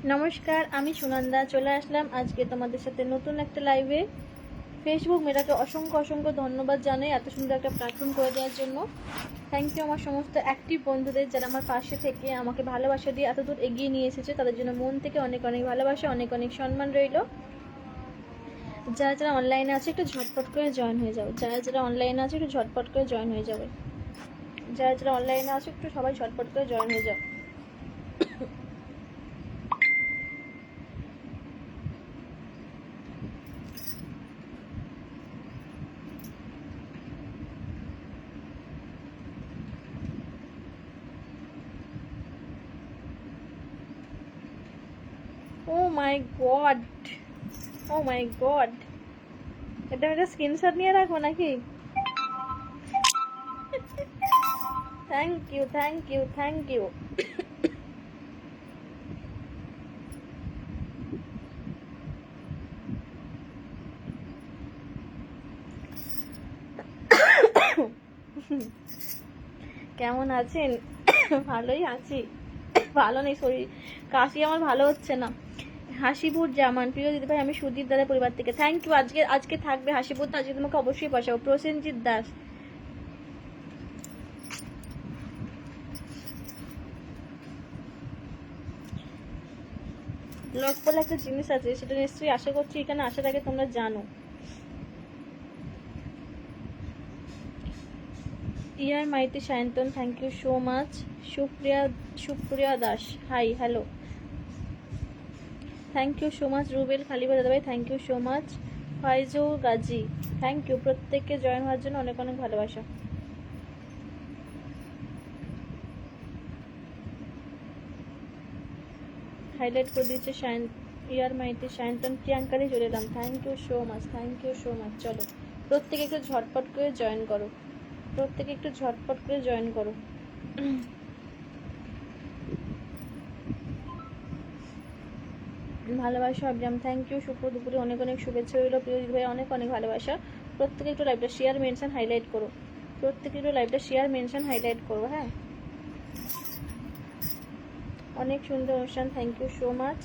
নমস্কার, আমি সুনন্দা চলে আসলাম আজকে তোমাদের সাথে নতুন একটা লাইভে। ফেসবুক মেয়েটাকে অসংখ্য অসংখ্য ধন্যবাদ জানাই এত সুন্দর একটা প্ল্যাটফর্ম করে দেওয়ার জন্য। থ্যাংক ইউ আমার সমস্ত অ্যাক্টিভ বন্ধুদের যারা আমার পাশে থেকে আমাকে ভালোবাসা দিয়ে এত দূর এগিয়ে নিয়ে এসেছে, তাদের জন্য মন থেকে অনেক অনেক ভালোবাসা, অনেক অনেক সম্মান রইল। যারা যারা অনলাইনে আছে একটু ঝটপট করে জয়েন হয়ে যাও, যারা যারা অনলাইনে আছে একটু ঝটপট করে জয়েন হয়ে যাবে, যারা যারা অনলাইনে আছে একটু সবাই ঝটপট করে জয়েন হয়ে যাও। ও মাই গড, ও মাই গড, এটা একটা স্ক্রিনশট নিয়ে রাখো নাকি? Thank you, thank you, thank you. কেমন আছেন? ভালোই আছি, ভালো নেই, শরীর কাশি আমার ভালো হচ্ছে না। হাসিপুর জামান, প্রিয় দিদিভাই আমি সুদীপ দাদার পরিবার থেকে। Thank you. আজকে আজকে থাকবে হাসিপুর, তো আজকে তোমাকে অবশ্যই বসাবো। প্রসেনজিৎ দাস, ব্লগ বলে একটা জিনিস আছে, সেটা নিশ্চয়ই আশা করছি এখানে আসার আগে তোমরা জানো। ইয়ার Maiti Sayantan, thank you so much. Supriya Das, hi hello, thank you so much. Rubel খালিবা দাদাভাই, thank you so much. Faizu Gazi, thank you. প্রত্যেককে জয়েন হওয়ার জন্য অনেক অনেক ভালোবাসা। হাইলাইট করে দিয়েছে ইয়ার মাইতি সায়ন্তন, প্রিয়াঙ্কারই চলে এলাম। Thank you so much, thank you so much. চলো প্রত্যেকে একটু ঝটপট করে জয়েন করো, প্রত্যেকে একটু ঝটপট করে জয়েন করো। ভালোবাসা অবিরাম, থ্যাংক ইউ। শুক্র দুপুরে অনেক অনেক শুভেচ্ছা রইল। প্রিয় ভাই অনেক অনেক ভালোবাসা। প্রত্যেকে একটু লাইভটা শেয়ার মেনশন হাইলাইট করো, প্রত্যেকে একটু লাইভটা শেয়ার মেনশন হাইলাইট করো। হ্যাঁ, অনেক সুন্দর অনুষ্ঠান, থ্যাংক ইউ সো মাচ।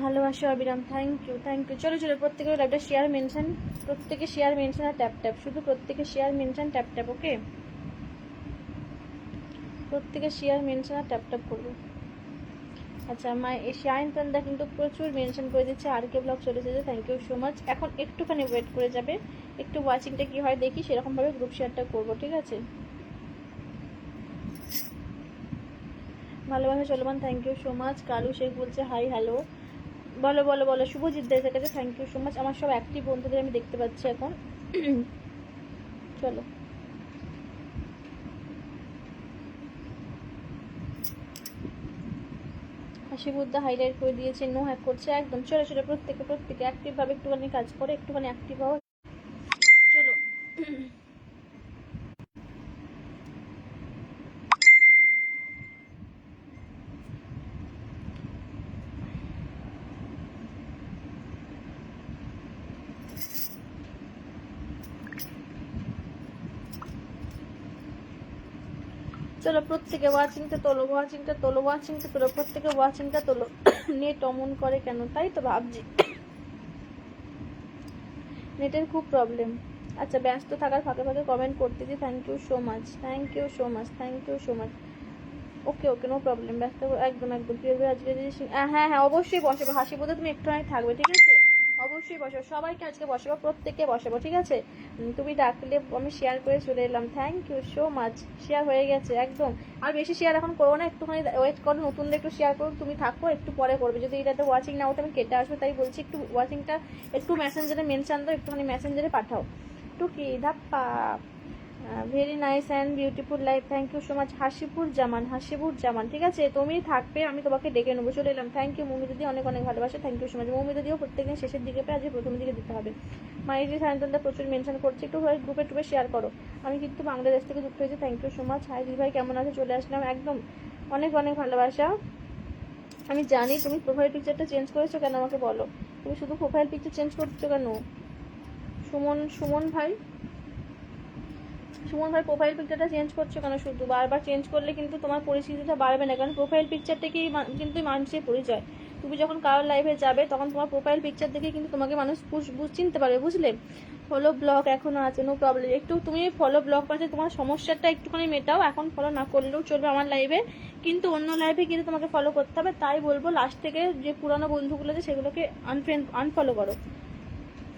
ভালোবাসা অবিরাম, থ্যাংক ইউ, থ্যাংক ইউ। চলো চলো প্রত্যেকের লাইভটা শেয়ার মেনশন, প্রত্যেকে শেয়ার মেনশন আর ট্যাপ ট্যাপ, শুধু প্রত্যেকে শেয়ার মেনশন ট্যাপ ট্যাপ। ওকে, প্রত্যেকে শেয়ার মেনশন আর ট্যাপ ট্যাপ করবে। আচ্ছা, শায়নতন্দা কিন্তু প্রচুর মেনশন করে দিচ্ছে। আর কে ব্লগ চলে এসেছে, থ্যাংক ইউ সো মাচ। এখন একটুখানি ওয়েট করে যাবে, একটু ওয়াচিংটা কি হয় দেখি, সেরকমভাবে গ্রুপ শেয়ারটা করবো, ঠিক আছে? ভালোবাসা চলমান, thank you so much. Kalu Sheikh বলছে হাই হ্যালো, বলো বলো বলো। শুভজিৎ দা এসে গেছে, থ্যাংক ইউ সো মাচ। আমার সব অ্যাক্টিভ বন্ধুদের আমি দেখতে পাচ্ছি এখন। চলো হাসিবুদ্দা হাইলাইট করে দিয়েছে, নো হ্যাক করছে একদম। চলো চলো প্রত্যেকে প্রত্যেকে অ্যাক্টিভভাবে একটুখানি কাজ করে, একটুখানি অ্যাক্টিভ হও। চলো চলো প্রত্যেকে ওয়াচিংটা তোলো, ওয়াচিংটা তোলো, ওয়াচিংটা তোলো, প্রত্যেকে ওয়াচিংটা তোলো। নেট অমন করে কেন, তাই তো ভাবছি, নেটের খুব প্রবলেম। আচ্ছা, ব্যস্ত থাকার ফাঁকে ফাঁকে কমেন্ট করতেছি, thank you so much, thank you so much, thank you so much. Okay okay, no problem, ব্যস্ত একদম একদম। প্রিয় আজকে যদি হ্যাঁ হ্যাঁ অবশ্যই বসাবো, হাসি বোধ তুমি একটু থাকবে, ঠিক আছে? অবশ্যই বসাবো, সবাইকে আজকে বসাবো, প্রত্যেককে বসাবো, ঠিক আছে? তুমি ডাকলে আমি শেয়ার করে চলে এলাম, thank you so much. Share হয়ে গেছে একদম। আর বেশি শেয়ার এখন করবো না, একটুখানি ওয়েট করো, নতুনদের একটু শেয়ার করো। তুমি থাকো, একটু পরে করবে, যদি এটাতে ওয়াচিং না ওঠে আমি কেটে আসবো, তাই বলছি একটু ওয়াচিংটা একটু মেসেঞ্জারে মেনশন দাও, একটুখানি মেসেঞ্জারে পাঠাও টুকি ধাপ্পা। Very nice and beautiful life, thank you so much. Hasipur Zaman, Hasipur Zaman, ঠিক আছে? তুমি থাকবে, আমি তোমাকে ডেকে নেবো, চলে এলাম। থ্যাংক ইউ মৌমিতা দি, অনেক অনেক ভালোবাসা, thank you so much. Moumita দিও প্রত্যেকদিন শেষের দিকে পেয়ে আজকে প্রথম দিকে দিতে হবে। মাইজি সায়ন্তনদা প্রচুর মেনশন করছে, একটু গ্রুপে টুপে শেয়ার করো। আমি কিন্তু বাংলাদেশ থেকে যুক্ত হয়েছি, thank you so much. Hi দিদি ভাই কেমন আছে, চলে আসলাম একদম, অনেক অনেক ভালোবাসা। আমি জানি তুমি প্রোফাইল পিকচারটা চেঞ্জ করেছো কেন, আমাকে বলো, তুমি শুধু প্রোফাইল পিকচার চেঞ্জ করছো কেন? সুমন, সুমন ভাই, সুমন ভাই প্রোফাইল পিকচারটা চেঞ্জ করছো কেন? শুধু বারবার চেঞ্জ করলে কিন্তু তোমার পরিস্থিতিটা বাড়বে না, কারণ প্রোফাইল পিকচারটাকেই কিন্তু মানুষের পরিচয়। তুমি যখন কারোর লাইভে যাবে তখন তোমার প্রোফাইল পিকচার দেখে কিন্তু তোমাকে মানুষ চিনতে পারবে, বুঝলে? ফলো ব্লক এখনও আছে, নো প্রবলেম। একটু তুমি ফলো ব্লক আছে, তোমার সমস্যাটা একটুখানি মেটাও। এখন ফলো না করলেও চলবে আমার লাইভে, কিন্তু অন্য লাইভে কিন্তু তোমাকে ফলো করতে হবে। তাই বলবো লাস্ট থেকে যে পুরানো বন্ধুগুলো আছে সেগুলোকে আনফলো করো।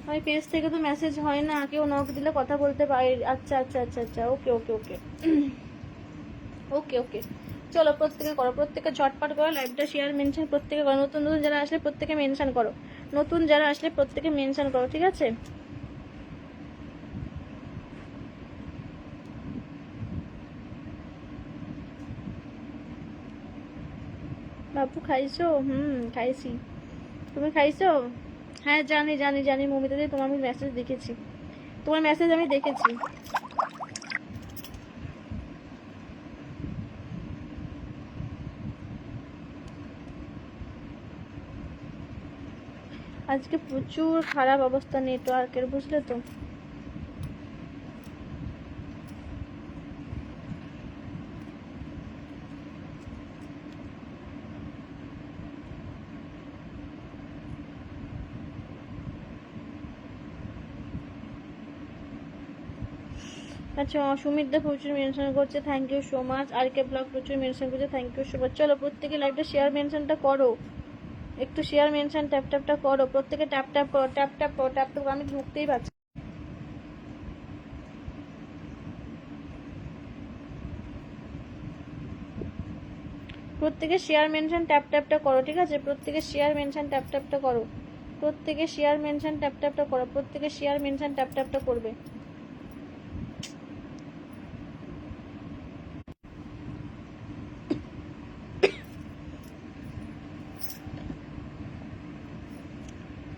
আমি পেজ থেকে তো মেসেজ হয় না, কেউ নক দিলে কথা বলতে পারি। আচ্ছা আচ্ছা আচ্ছা আচ্ছা, ওকে ওকে ওকে ওকে ওকে। চলো প্রত্যেকে করো, প্রত্যেকে ঝটপট করো, লাইভটা শেয়ার মেনশন প্রত্যেকে করো। নতুন নতুন যারা আসলে প্রত্যেকে মেনশন করো, নতুন যারা আসলে প্রত্যেকে মেনশন করো, ঠিক আছে? বাবু খাইছো? খাইছি। তুমি খাইছো? হ্যাঁ জানি জানি জানি মমিতা দি, তোমার আমি মেসেজ দেখেছি, তোমার মেসেজ আমি দেখেছি। আজকে প্রচুর খারাপ অবস্থা নেটওয়ার্কের, বুঝলে তো? আচ্ছা সুমিত দা প্রচুর মেনশন করছে, থ্যাংক ইউ সো মাচ। আর কে ব্লগ প্রচুর মেনশন করছে, থ্যাংক ইউ সো মাচ। চলো প্রত্যেকে লাইভটা শেয়ার মেনশনটা করো, একটু শেয়ার মেনশন ট্যাপ ট্যাপটা করো, প্রত্যেকে ট্যাপ ট্যাপ করো, ট্যাপ ট্যাপ করো, ট্যাপ ট্যাপ। আমি ঢুকতেই পারছি। প্রত্যেকে শেয়ার মেনশন ট্যাপ ট্যাপটা করো, ঠিক আছে? প্রত্যেকে শেয়ার মেনশন ট্যাপ ট্যাপটা করো, প্রত্যেকে শেয়ার মেনশন ট্যাপ ট্যাপটা করো, প্রত্যেকে শেয়ার মেনশন ট্যাপ ট্যাপটা করবে।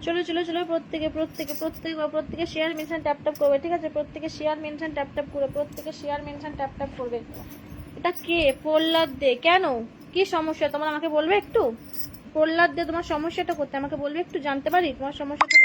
চলো চলো চলো, প্রত্যেকে প্রত্যেকে প্রত্যেকে প্রত্যেকে শেয়ার মেনশন ট্যাপ ট্যাপ করবে, ঠিক আছে? প্রত্যেকে শেয়ার মেনশন ট্যাপ ট্যাপ করে, প্রত্যেকে শেয়ার মেনশন ট্যাপ ট্যাপ করবে। এটা কে? প্রহ্লাদ দে। কেন, কি সমস্যা তোমার আমাকে বলবে একটু? প্রহ্লাদ দে, তোমার সমস্যাটা করতে আমাকে বলবে একটু, জানতে পারি তোমার সমস্যাটা?